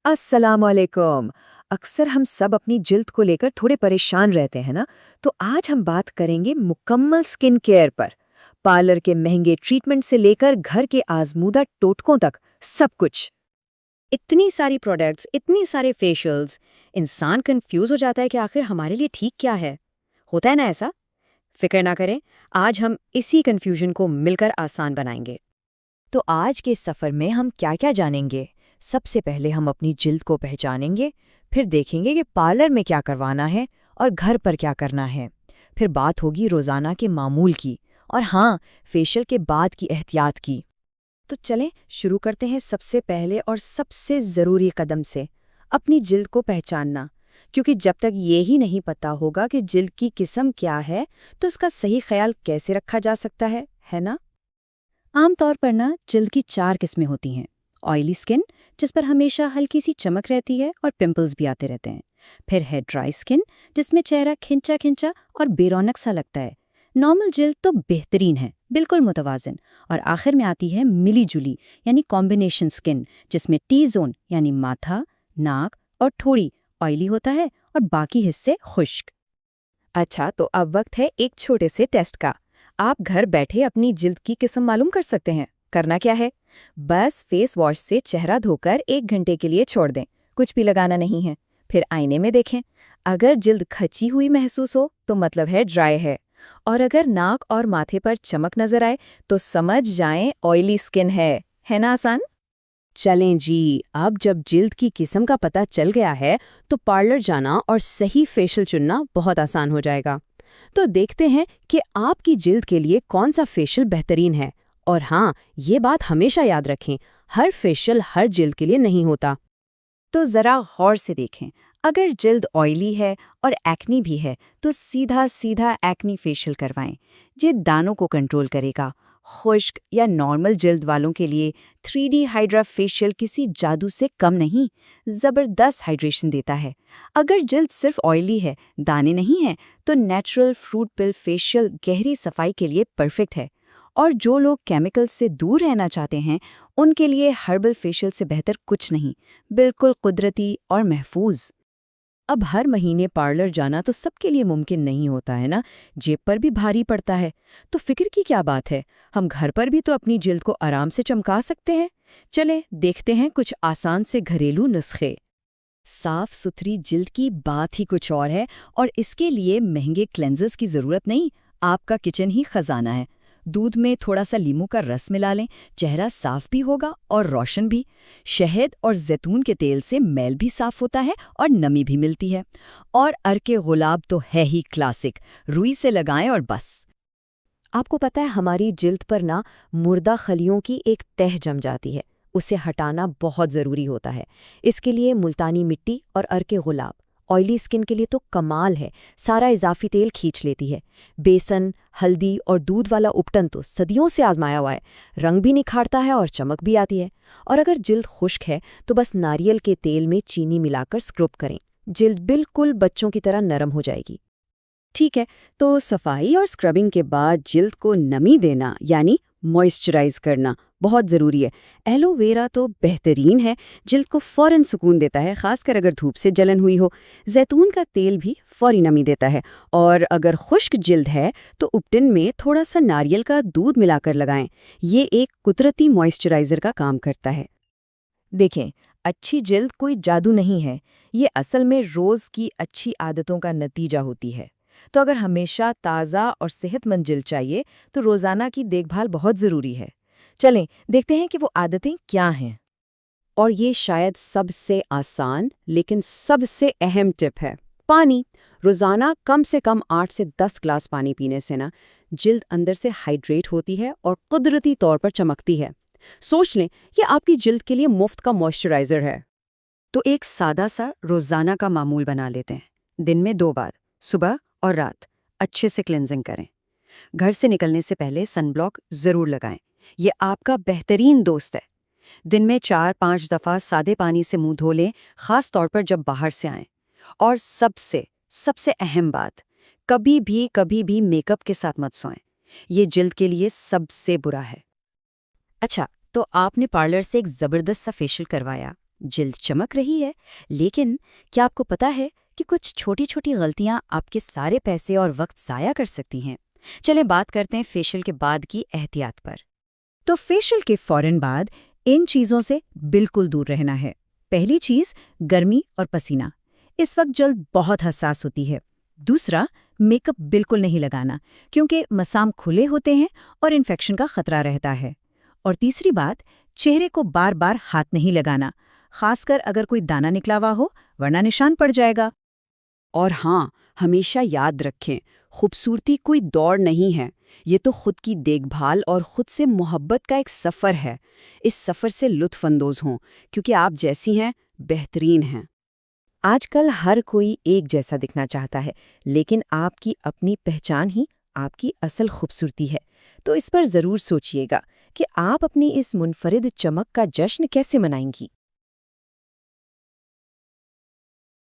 अस्सलाम वालेकुम। अक्सर हम सब अपनी जिल्द को लेकर थोड़े परेशान रहते हैं ना। तो आज हम बात करेंगे मुकम्मल स्किन केयर पर। पार्लर के महंगे ट्रीटमेंट से लेकर घर के आजमूदा टोटकों तक सब कुछ। इतनी सारी प्रोडक्ट्स, इतनी सारे फेशियल्स, इंसान कंफ्यूज हो जाता है कि आखिर हमारे लिए ठीक क्या है। होता है ना ऐसा? फिक्र ना करें, आज हम इसी कंफ्यूजन को मिलकर आसान बनाएंगे। तो आज के सफ़र में हम क्या क्या जानेंगे? सबसे पहले हम अपनी जिल्द को पहचानेंगे, फिर देखेंगे कि पार्लर में क्या करवाना है और घर पर क्या करना है। फिर बात होगी रोज़ाना के मामूल की, और हाँ, फेशियल के बाद की एहतियात की। तो चलें शुरू करते हैं सबसे पहले और सबसे ज़रूरी कदम से, अपनी जिल्द को पहचानना। क्योंकि जब तक ये ही नहीं पता होगा कि जिल्द की किस्म क्या है, तो उसका सही ख्याल कैसे रखा जा सकता है ना? आमतौर पर ना जिल्द की 4 किस्में होती हैं। ऑयली स्किन, जिस पर हमेशा हल्की सी चमक रहती है और पिंपल्स भी आते रहते हैं। फिर है ड्राई स्किन, जिसमें चेहरा खिंचा खिंचा और बेरौनक सा लगता है। नॉर्मल जिल्द तो बेहतरीन है, बिल्कुल मुतवाज़िन। और आखिर में आती है मिली जुली यानी कॉम्बिनेशन स्किन, जिसमें टी जोन यानी माथा, नाक और ठोड़ी ऑयली होता है और बाकी हिस्से खुश्क। अच्छा, तो अब वक्त है एक छोटे से टेस्ट का। आप घर बैठे अपनी जिल्द की किस्म मालूम कर सकते हैं। करना क्या है? बस फेस वॉश से चेहरा धोकर 1 घंटे के लिए छोड़ दें। कुछ भी लगाना नहीं है। फिर आईने में देखें। अगर जिल्द खची हुई महसूस हो तो मतलब है ड्राई है। और अगर नाक और माथे पर चमक नजर आए तो समझ जाएं ऑयली स्किन है ना आसान? चलें जी, अब जब जिल्द की किस्म का पता चल गया है तो पार्लर जाना और सही फेशियल चुनना बहुत आसान हो जाएगा। तो देखते हैं कि आपकी जिल्द के लिए कौन सा फेशियल बेहतरीन है। और हाँ, ये बात हमेशा याद रखें, हर फेशियल हर जिल्द के लिए नहीं होता। तो ज़रा गौर से देखें। अगर जिल्द ऑयली है और एक्नी भी है तो सीधा सीधा एक्नी फेशियल करवाएं। ये दानों को कंट्रोल करेगा। खुश्क या नॉर्मल जिल्द वालों के लिए 3D हाइड्रा फेशियल किसी जादू से कम नहीं, ज़बरदस्त हाइड्रेशन देता है। अगर जिल्द सिर्फ ऑयली है, दाने नहीं हैं, तो नेचुरल फ्रूट पिल फेशियल गहरी सफाई के लिए परफेक्ट है। और जो लोग केमिकल से दूर रहना चाहते हैं, उनके लिए हर्बल फेशियल से बेहतर कुछ नहीं, बिल्कुल कुदरती और महफूज। अब हर महीने पार्लर जाना तो सबके लिए मुमकिन नहीं होता है ना, जेब पर भी भारी पड़ता है। तो फिक्र की क्या बात है, हम घर पर भी तो अपनी जिल्द को आराम से चमका सकते हैं। चले देखते हैं कुछ आसान से घरेलू नुस्खे। साफ सुथरी जिल्द की बात ही कुछ और है, और इसके लिए महंगे क्लेंजर्स की ज़रूरत नहीं। आपका किचन ही खजाना है। दूध में थोड़ा सा लीमू का रस मिला लें, चेहरा साफ भी होगा और रोशन भी। शहद और जैतून के तेल से मैल भी साफ होता है और नमी भी मिलती है। और अर्के गुलाब तो है ही क्लासिक, रुई से लगाएं और बस। आपको पता है हमारी जिल्द पर ना मुर्दा खलियों की एक तह जम जाती है, उसे हटाना बहुत ज़रूरी होता है। इसके लिए मुल्तानी मिट्टी और अर्के गुलाब ऑयली स्किन के लिए तो कमाल है, सारा इजाफी तेल खींच लेती है। बेसन, हल्दी और दूध वाला उपटन तो सदियों से आजमाया हुआ है, रंग भी निखारता है और चमक भी आती है। और अगर जिल्द खुश्क है तो बस नारियल के तेल में चीनी मिलाकर स्क्रब करें, जिल्द बिल्कुल बच्चों की तरह नरम हो जाएगी। ठीक है, तो सफाई और स्क्रबिंग के बाद जिल्द को नमी देना यानी मॉइस्चराइज करना बहुत ज़रूरी है। एलोवेरा तो बेहतरीन है, जिल्द को फ़ौरन सुकून देता है, खासकर अगर धूप से जलन हुई हो। जैतून का तेल भी फौरी नमी देता है। और अगर खुश्क जिल्द है तो उपटन में थोड़ा सा नारियल का दूध मिलाकर लगाएं। ये एक कुदरती मॉइस्चराइज़र का काम करता है। देखें, अच्छी जिल्द कोई जादू नहीं है, ये असल में रोज़ की अच्छी आदतों का नतीजा होती है। तो अगर हमेशा ताज़ा और सेहतमंद जिल्द चाहिए तो रोज़ाना की देखभाल बहुत ज़रूरी है। चलें देखते हैं कि वो आदतें क्या हैं। और ये शायद सबसे आसान लेकिन सबसे अहम टिप है, पानी। रोज़ाना कम से कम 8 से 10 ग्लास पानी पीने से ना जिल्द अंदर से हाइड्रेट होती है और कुदरती तौर पर चमकती है। सोच लें कि आपकी जिल्द के लिए मुफ्त का मॉइस्चराइज़र है। तो एक सादा सा रोज़ाना का मामूल बना लेते हैं। दिन में 2 बार, सुबह और रात, अच्छे से क्लेंजिंग करें। घर से निकलने से पहले सनब्लॉक ज़रूर लगाएं, ये आपका बेहतरीन दोस्त है। दिन में 4-5 दफ़ा सादे पानी से मुंह धो लें, ख़ास तौर पर जब बाहर से आएं। और सबसे सबसे अहम बात, कभी भी मेकअप के साथ मत सोएं, ये जिल्द के लिए सबसे बुरा है। अच्छा, तो आपने पार्लर से एक ज़बरदस्त सा फेशियल करवाया, جلد چمک رہی ہے، لیکن کیا آپ کو پتا ہے کہ کچھ چھوٹی چھوٹی غلطیاں آپ کے سارے پیسے اور وقت ضائع کر سکتی ہیں؟ چلیں بات کرتے ہیں فیشل کے بعد کی احتیاط پر۔ تو فیشل کے فوراً بعد ان چیزوں سے بالکل دور رہنا ہے۔ پہلی چیز گرمی اور پسینہ، اس وقت جلد بہت حساس ہوتی ہے۔ دوسرا، میک اپ بالکل نہیں لگانا کیونکہ مسام کھلے ہوتے ہیں اور انفیکشن کا خطرہ رہتا ہے۔ اور تیسری بات، چہرے کو بار بار ہاتھ نہیں لگانا، خاص کر اگر کوئی دانہ نکلا ہوا ہو، ورنہ نشان پڑ جائے گا۔ اور ہاں، ہمیشہ یاد رکھیں، خوبصورتی کوئی دوڑ نہیں ہے، یہ تو خود کی دیکھ بھال اور خود سے محبت کا ایک سفر ہے۔ اس سفر سے لطف اندوز ہوں، کیونکہ آپ جیسی ہیں بہترین ہیں۔ آج کل ہر کوئی ایک جیسا دکھنا چاہتا ہے، لیکن آپ کی اپنی پہچان ہی آپ کی اصل خوبصورتی ہے۔ تو اس پر ضرور سوچئے گا کہ آپ اپنی اس منفرد چمک کا جشن کیسے منائیں گی۔